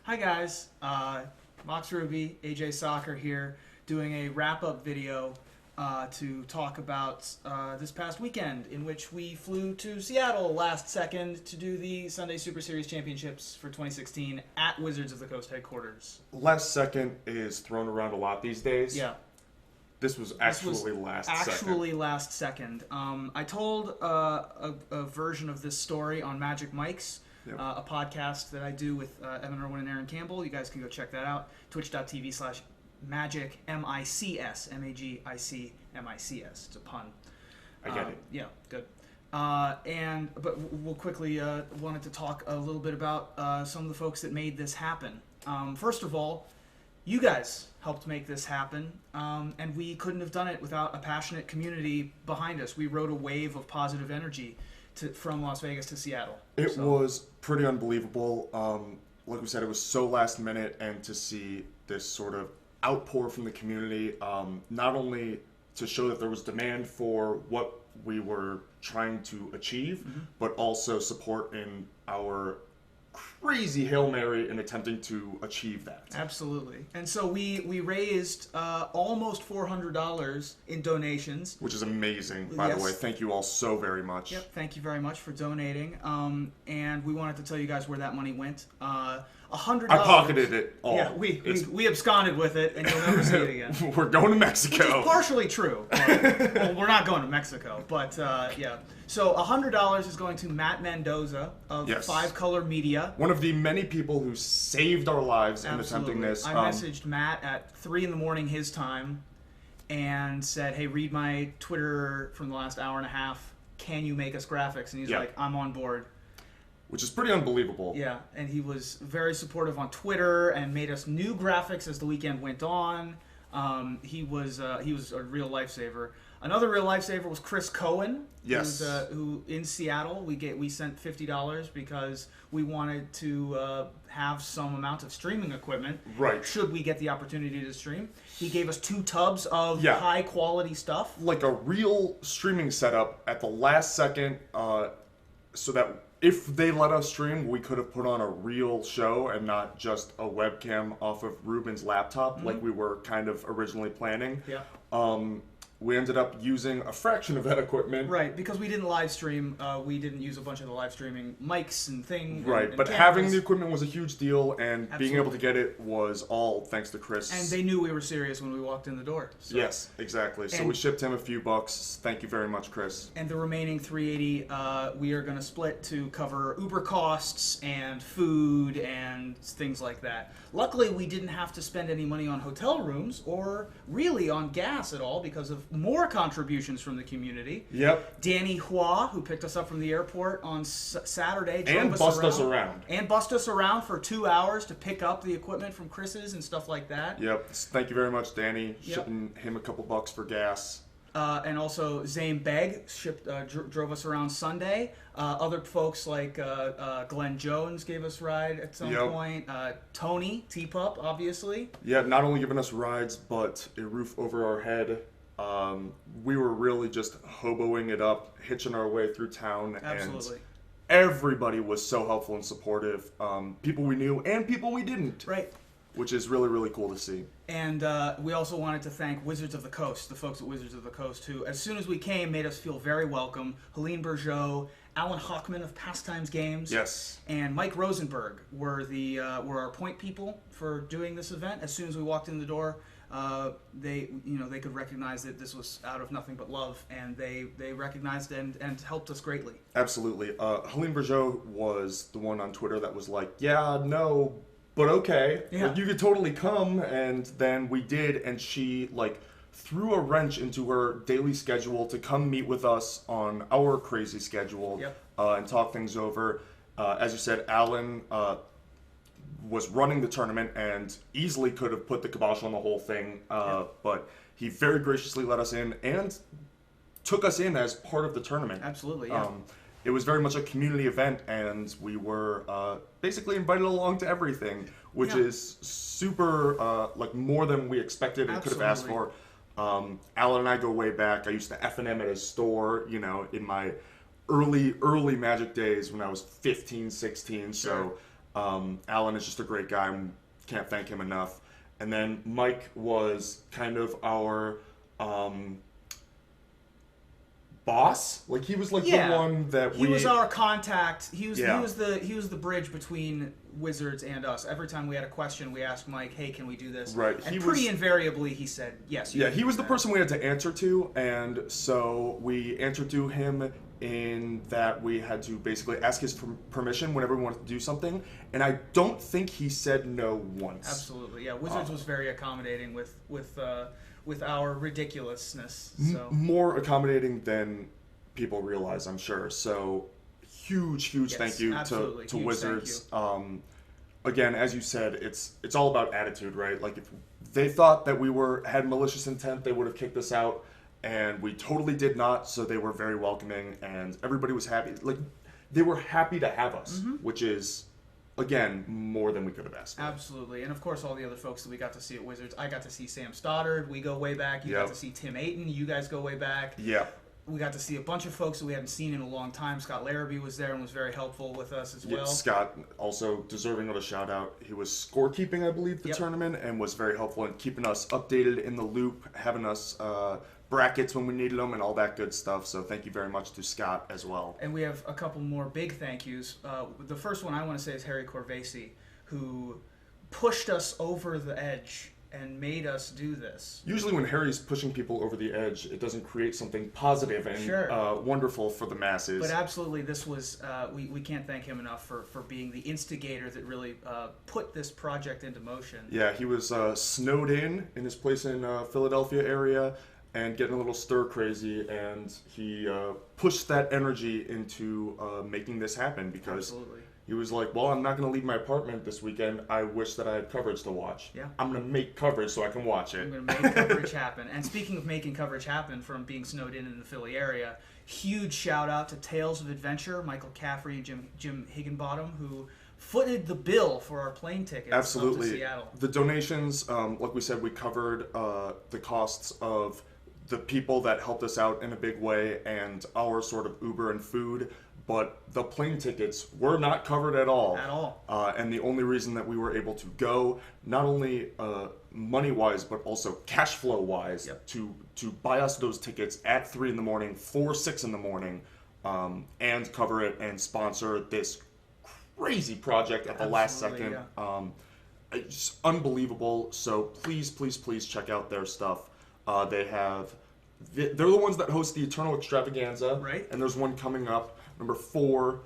Hi guys, Mox Ruby, AJ Soccer here, doing a wrap-up video to talk about this past weekend in which we flew to Seattle last second to do the Sunday Super Series Championships for 2016 at Wizards of the Coast headquarters. Last second is thrown around a lot these days. Yeah. This was actually last second. I told a version of this story on Magic Mike's, a podcast that I do with Evan Reuben and Aaron Campbell. You guys can go check that out. Twitch.tv/Magic MICS MAGIC MICS. It's a pun. I get it. Yeah, good. But we'll quickly wanted to talk a little bit about some of the folks that made this happen. First of all, you guys helped make this happen, and we couldn't have done it without a passionate community behind us. We rode a wave of positive energy from Las Vegas to Seattle. It was pretty unbelievable. Like we said, it was so last minute, and to see this sort of outpour from the community, not only to show that there was demand for what we were trying to achieve, but also support in our crazy Hail Mary in attempting to achieve that. Absolutely. And so we raised almost $400 in donations. Which is amazing, by the way. Thank you all so very much. Yep, thank you very much for donating. And we wanted to tell you guys where that money went. $100. I pocketed it all. Yeah, we absconded with it, and you'll never see it again. We're going to Mexico. Which is partially true. Well, we're not going to Mexico, but yeah. So $100 is going to Matt Mendoza of Five Color Media. One of the many people who saved our lives in attempting this. I messaged Matt at 3 a.m. his time and said, hey, read my Twitter from the last hour and a half. Can you make us graphics? And he's like, I'm on board. Which is pretty unbelievable. Yeah, and he was very supportive on Twitter and made us new graphics as the weekend went on. He was a real lifesaver. Another real lifesaver was Chris Cohen. Yes. Who in Seattle we sent $50 because we wanted to have some amount of streaming equipment. Right. Should we get the opportunity to stream, he gave us 2 tubs of high quality stuff. Like a real streaming setup at the last second, so that if they let us stream, we could have put on a real show and not just a webcam off of Reuben's laptop like we were kind of originally planning. Yeah. We ended up using a fraction of that equipment. Right, because we didn't live stream. We didn't use a bunch of the live streaming mics and things. Right, and but cameras. having the equipment was a huge deal, and being able to get it was all thanks to Chris. And they knew we were serious when we walked in the door. So. Yes, exactly. So we shipped him a few bucks. Thank you very much, Chris. And the remaining $380, we are going to split to cover Uber costs and food and things like that. Luckily, we didn't have to spend any money on hotel rooms or really on gas at all because of more contributions from the community. Yep. Danny Hua, who picked us up from the airport on Saturday, and bussed us around. And bussed us around for 2 hours to pick up the equipment from Chris's and stuff like that. Yep. Thank you very much, Danny. Shipping him a couple bucks for gas. And also Zane Begg drove us around Sunday. Other folks like Glenn Jones gave us a ride at some point. Tony T-Pup, obviously. Yeah, not only giving us rides, but a roof over our head. We were really just hoboing it up, hitching our way through town. Absolutely. And everybody was so helpful and supportive. People we knew and people we didn't. Right. Which is really, really cool to see. And we also wanted to thank Wizards of the Coast, the folks at Wizards of the Coast, who, as soon as we came, made us feel very welcome. Helene Bourgeot, Alan Hockman of Pastimes Games, and Mike Rosenberg were our point people for doing this event. As soon as we walked in the door, they could recognize that this was out of nothing but love, and they recognized and helped us greatly. Absolutely. Helene Bourgeot was the one on Twitter that was like, yeah, no, but okay, like, you could totally come, and then we did, and she threw a wrench into her daily schedule to come meet with us on our crazy schedule and talk things over. As you said, Alan was running the tournament and easily could have put the kibosh on the whole thing, but he very graciously let us in and took us in as part of the tournament. Absolutely, yeah. It was very much a community event, and we were basically invited along to everything, which is super, more than we expected and could have asked for. Alan and I go way back. I used to F&M at his store, in my early Magic days when I was 15, 16. Sure. So Alan is just a great guy. Can't thank him enough. And then Mike was kind of our boss. Like he was like the one that he was our contact. He was the bridge between Wizards and us. Every time we had a question, we asked Mike, "Hey, can we do this?" Right. And pretty invariably, he said yes. He was the person we had to answer to, and so we answered to him in that we had to basically ask his permission whenever we wanted to do something, and I don't think he said no once. Absolutely, yeah. Wizards was very accommodating with our ridiculousness. So. More accommodating than people realize, I'm sure. So huge thank you to Wizards. Again, as you said, it's all about attitude, right? Like if they thought that we had malicious intent, they would have kicked us out. And we totally did not, so they were very welcoming, and everybody was happy. Like, they were happy to have us, which is, again, more than we could have asked for. Absolutely, and of course, all the other folks that we got to see at Wizards. I got to see Sam Stoddard. We go way back. You got to see Tim Ayton. You guys go way back. Yeah. We got to see a bunch of folks that we hadn't seen in a long time. Scott Larrabee was there and was very helpful with us as well. Scott, also deserving of a shout out. He was scorekeeping, I believe, the tournament, and was very helpful in keeping us updated in the loop, having us brackets when we needed them, and all that good stuff. So thank you very much to Scott as well. And we have a couple more big thank yous. The first one I want to say is Harry Corvesi, who pushed us over the edge and made us do this. Usually when Harry's pushing people over the edge, it doesn't create something positive and wonderful for the masses. But absolutely, this was, we can't thank him enough for being the instigator that really put this project into motion. Yeah, he was snowed in his place in Philadelphia area and getting a little stir crazy, and he pushed that energy into making this happen because he was like, well, I'm not going to leave my apartment this weekend. I wish that I had coverage to watch. Yeah. I'm going to make coverage so I can watch it. I'm going to make coverage happen. And speaking of making coverage happen from being snowed in the Philly area, huge shout out to Tales of Adventure, Michael Caffrey and Jim Higginbottom, who footed the bill for our plane tickets up to Seattle. The donations, like we said, we covered the costs of the people that helped us out in a big way and our sort of Uber and food. But the plane tickets were not covered at all. At all. And the only reason that we were able to go, not only money-wise, but also cash flow-wise, to buy us those tickets at 3 in the morning, for 6 in the morning, and cover it and sponsor this crazy project at the last second. It's unbelievable. So please check out their stuff. They're the ones that host the Eternal Extravaganza. Right. And there's one coming up. Number 4,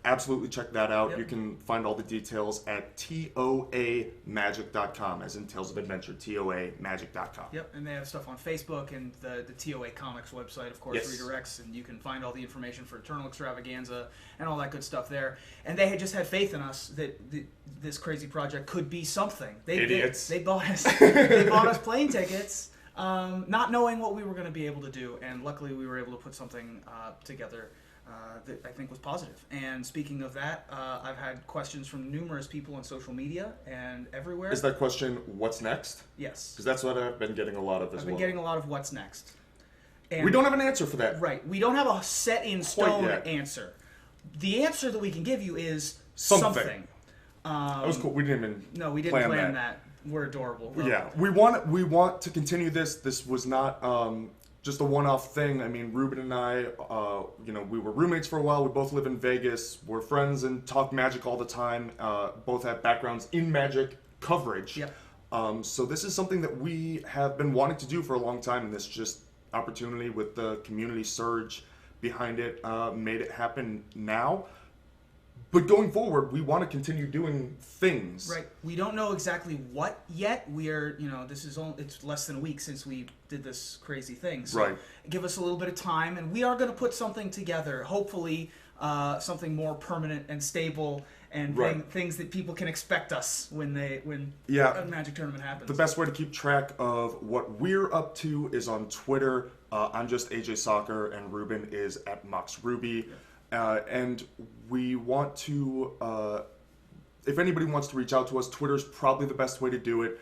absolutely check that out. You can find all the details at toamagic.com, as in Tales of Adventure, toamagic.com. Yep, and they have stuff on Facebook, and the TOA Comics website, of course, redirects, and you can find all the information for Eternal Extravaganza and all that good stuff there. And they had just had faith in us that this crazy project could be something. Idiots. They bought us plane tickets, not knowing what we were going to be able to do, and luckily we were able to put something together that I think was positive. And speaking of that, I've had questions from numerous people on social media and everywhere. Is that question, what's next? Yes. Because that's what I've been getting a lot of as well. I've been getting a lot of what's next. And we don't have an answer for that. Right. We don't have a set-in-stone answer. The answer that we can give you is something. That was cool. We didn't even plan that. We're adorable. Yeah. We want to continue this. This was not just a one-off thing. I mean, Reuben and I, we were roommates for a while. We both live in Vegas. We're friends and talk Magic all the time. Both have backgrounds in Magic coverage. Yep. So this is something that we have been wanting to do for a long time, and this just opportunity with the community surge behind it made it happen now. But going forward, we want to continue doing things. Right. We don't know exactly what yet. We are, it's less than a week since we did this crazy thing. So give us a little bit of time, and we are going to put something together. Hopefully, something more permanent and stable, and things that people can expect us when a Magic tournament happens. The best way to keep track of what we're up to is on Twitter. I'm just AJ Soccer, and Reuben is at MoxRuby. And we want to, if anybody wants to reach out to us, Twitter's probably the best way to do it.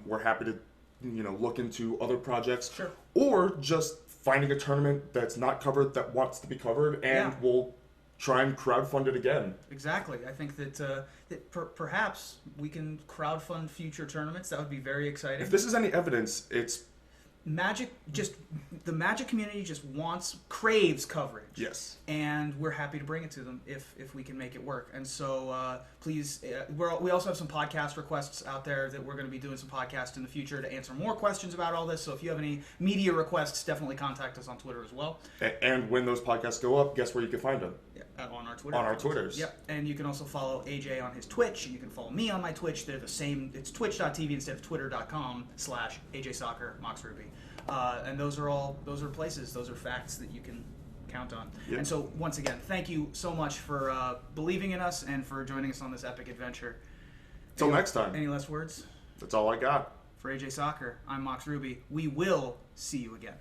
We're happy to, look into other projects. Sure. Or just finding a tournament that's not covered that wants to be covered, and we'll try and crowdfund it again. Exactly. I think that, perhaps we can crowdfund future tournaments. That would be very exciting. If this is any evidence, it's... the Magic community just craves coverage. Yes. And we're happy to bring it to them if we can make it work. And so please, we also have some podcast requests out there that we're going to be doing some podcasts in the future to answer more questions about all this. So if you have any media requests, definitely contact us on Twitter as well. And when those podcasts go up, guess where you can find them? On our Twitter. On our Twitters. Yep. And you can also follow AJ on his Twitch. And you can follow me on my Twitch. They're the same. It's twitch.tv instead of twitter.com/AJ Soccer, Mox Ruby. And those are places, those are facts that you can count on. Yep. And so, once again, thank you so much for believing in us and for joining us on this epic adventure. Till next time. Any last words? That's all I got. For AJ Soccer, I'm Mox Ruby. We will see you again.